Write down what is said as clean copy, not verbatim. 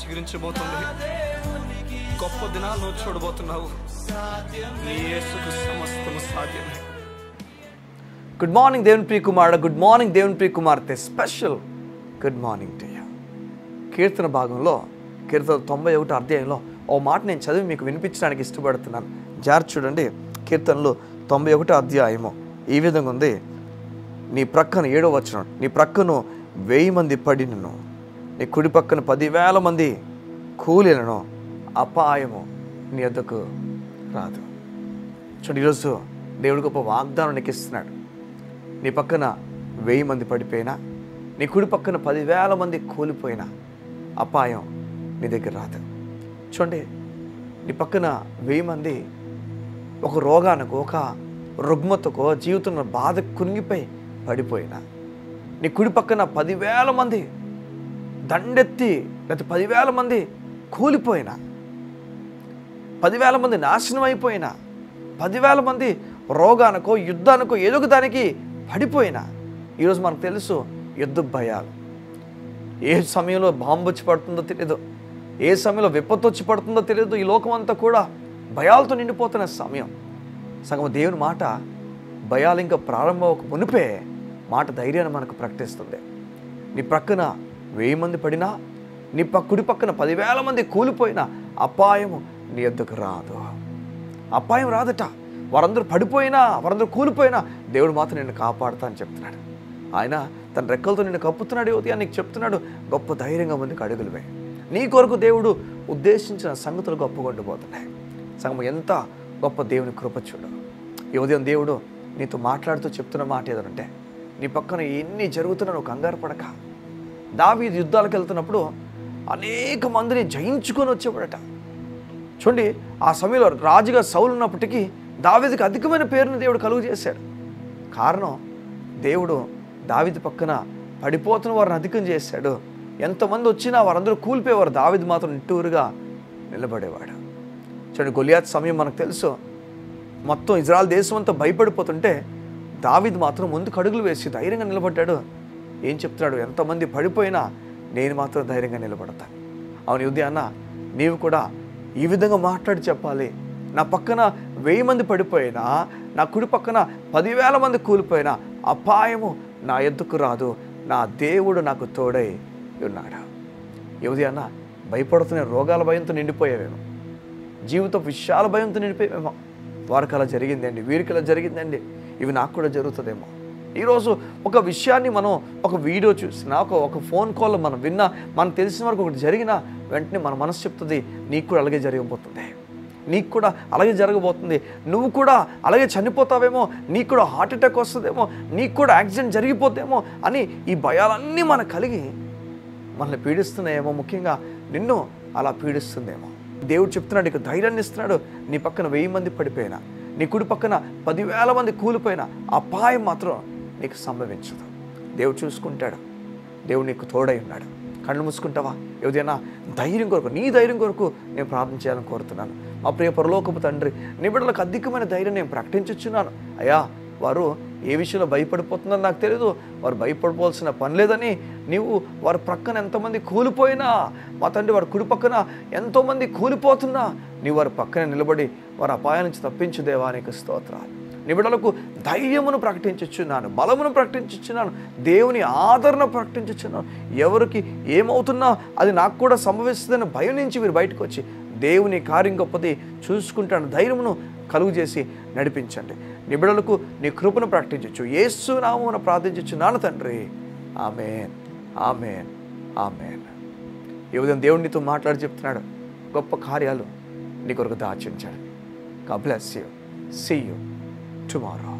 చిగురించబోతుంది. గొప్ప దినాలు నువ్వు చూడబోతున్నావు. నీ యేసుకు సమస్తము సాధ్యమే. గుడ్ మార్నింగ్ దేవుని ప్రియ కుమారుడు, గుడ్ మార్నింగ్ దేవుని ప్రియ కుమార్తె, special good morning to you. కీర్తన భాగంలో కీర్తన 91 అధ్యాయంలో ఓ మాట నేను చదివి మీకు వినిపించడానికి ఇష్టపడుతున్నాను. జాగ్రత్త చూడండి. కీర్తనలు 91 అధ్యాయము ఈ విధంగా ఉంది. నీ ప్రక్కన 7వ వచనం, నీ ప్రక్కను 1000 మంది పడినను, నీ కుడి పక్కన 10,000 మంది కూలినను, అపాయము నీ వద్దకు రాదు. చూడండి, ఈరోజు దేవుడు గొప్ప వాగ్దానం నీకు ఇస్తున్నాడు. నీ పక్కన 1000 మంది పడిపోయినా, నీ కుడి పక్కన 10,000 మంది కూలిపోయినా అపాయం నీ దగ్గర రాదు. చూడండి, నీ పక్కన 1000 మంది ఒక రోగానికో, ఒక రుగ్మతకో, జీవితంలో బాధ కునిగిపోయి పడిపోయినా, నీ కుడి పక్కన 10,000 మంది దండెత్తి లేకపోతే 10,000 మంది కూలిపోయినా, 10,000 మంది నాశనం అయిపోయినా, 10,000 మంది రోగానికో, యుద్ధానికో, ఏదో ఒక దానికి పడిపోయినా, ఈరోజు మనకు తెలుసు యుద్ధ భయాలు. ఏ సమయంలో బాంబు వచ్చి పడుతుందో తెలియదు, ఏ సమయంలో విపత్తు వచ్చి పడుతుందో తెలియదు. ఈ లోకం అంతా కూడా భయాలతో నిండిపోతున్న సమయం. సగం దేవుని మాట భయాలు ఇంకా ప్రారంభం మునిపే మాట ధైర్యాన్ని మనకు ప్రకటిస్తుంది. నీ ప్రక్కన 1000 మంది పడినా, నీ కుడి పక్కన 10,000 మంది కూలిపోయినా అపాయము నీ వద్దకు రాదు. అపాయం రాదట. వారందరూ పడిపోయినా, వారందరూ కూలిపోయినా దేవుడు మాత్రం నిన్ను కాపాడుతా అని చెప్తున్నాడు. ఆయన తన రెక్కలతో నిన్ను కప్పుతున్నాడు. ఉదయం నీకు చెప్తున్నాడు, గొప్ప ధైర్యంగా ముందుకు అడుగులు వేయి. నీ కొరకు దేవుడు ఉద్దేశించిన సంగతులు గొప్పగా ఉండిపోతున్నాయి. సగం ఎంత గొప్ప దేవుని కృప చూడు. ఈ ఉదయం దేవుడు నీతో మాట్లాడుతూ చెప్తున్న మాట ఏదంటే, నీ పక్కన ఎన్ని జరుగుతున్నా నువ్వు కంగారు పడక. దావీదు యుద్ధాలకు వెళ్తున్నప్పుడు అనేక మందిని జయించుకొని వచ్చేవాడట. చూడండి, ఆ సమయంలో రాజుగా సౌలు ఉన్నప్పటికీ దావీదుకి అధికమైన పేరును దేవుడు కలుగు చేశాడు. కారణం, దేవుడు దావీదు పక్కన పడిపోతున్న వారిని అధికం చేశాడు. ఎంతమంది వచ్చినా వారందరూ కూలిపోయేవారు, దావీదు మాత్రం నిట్టూరుగా నిలబడేవాడు. చూడండి, గొలియాత్ సమయం మనకు తెలుసు. మొత్తం ఇజ్రాయెల్ దేశం అంతా భయపడిపోతుంటే దావీదు మాత్రం ముందుకు అడుగులు వేసి ధైర్యంగా నిలబడ్డాడు. ఏం చెప్తున్నాడు? ఎంతమంది పడిపోయినా నేను మాత్రం ధైర్యంగా నిలబడతాను. అవును, ఉదయాన్న నీవు కూడా ఈ విధంగా మాట్లాడి చెప్పాలి. నా పక్కన 1000 మంది పడిపోయినా, నా కుడి పక్కన 10,000 మంది కూలిపోయినా అపాయము నా ఎద్దుకు రాదు. నా దేవుడు నాకు తోడై ఉన్నాడు. ఈ ఉదయాన్న భయపడుతున్న రోగాల భయంతో నిండిపోయావేమో, జీవిత విషయాల భయంతో నిండిపోయావేమో. వారికి అలా జరిగిందండి, వీరికి అలా జరిగిందండి, ఇవి నాకు కూడా జరుగుతుందేమో. ఈరోజు ఒక విషయాన్ని మనం ఒక వీడియో చూసినా, ఒక ఫోన్ కాల్లో మనం విన్నా, మనకు తెలిసిన వరకు ఒకటి జరిగినా వెంటనే మన మనసు చెప్తుంది, నీకు కూడా అలాగే జరగబోతుంది, నీకు కూడా అలాగే జరగబోతుంది, నువ్వు కూడా అలాగే చనిపోతావేమో, నీకు కూడా హార్ట్ అటాక్ వస్తుందేమో, నీకు కూడా యాక్సిడెంట్ జరిగిపోతేమో అని ఈ భయాలన్నీ మనకు కలిగి మనల్ని పీడిస్తున్నాయేమో. ముఖ్యంగా నిన్ను అలా పీడిస్తుందేమో. దేవుడు చెప్తున్నాడు, నీకు ధైర్యాన్ని ఇస్తున్నాడు. నీ పక్కన 1000 మంది పడిపోయినా, నీ కుడి పక్కన 10,000 మంది కూలిపోయినా అపాయం మాత్రం నీకు సంభవించదు. దేవుడు చూసుకుంటాడు. దేవుడు నీకు తోడై ఉన్నాడు. కళ్ళు మూసుకుంటావా? ఏదైనా ధైర్యం కొరకు, నీ ధైర్యం కొరకు నేను ప్రార్థన చేయాలని కోరుతున్నాను. మా ప్రియ పరలోకపు తండ్రి, నీ బిడ్డలకు అధికమైన ధైర్యం నేను ప్రకటించుచున్నాను. అయ్యా, వారు ఏ విషయంలో భయపడిపోతుందో నాకు తెలియదు, వారు భయపడిపోవాల్సిన పని లేదని, నీవు వారి ప్రక్కన ఎంతమంది కూలిపోయినా, మా తండ్రి వారి కుడి పక్కన ఎంతోమంది కూలిపోతున్నా నీవు వారి పక్కన నిలబడి వారి అపాయం నుంచి తప్పించు దేవా, నీకు స్తోత్రాలు. నీ బిడ్డలకు ధైర్యమును ప్రకటించుచున్నాను, బలమును ప్రకటించుచున్నాను, దేవుని ఆదరణ ప్రకటించుచున్నాను. ఎవరికి ఏమవుతున్నా అది నాకు కూడా సంభవిస్తుందని భయం నుంచి వీరు బయటకు వచ్చి దేవుని కార్యం గొప్పది చూసుకుంటాను ధైర్యమును కలుగు చేసి నడిపించండి. నీ బిడ్డలకు నీ కృపను ప్రకటించచ్చు. యేసు నామమున ప్రార్థించుచున్నాను తండ్రి. ఆమేన్, ఆమేన్, ఆమేన్. ఈ ఉదయం దేవుడు నీతో మాట్లాడి చెప్తున్నాడు, గొప్ప కార్యాలు నీ కొరకు దాచించాడు. God bless you. See you tomorrow.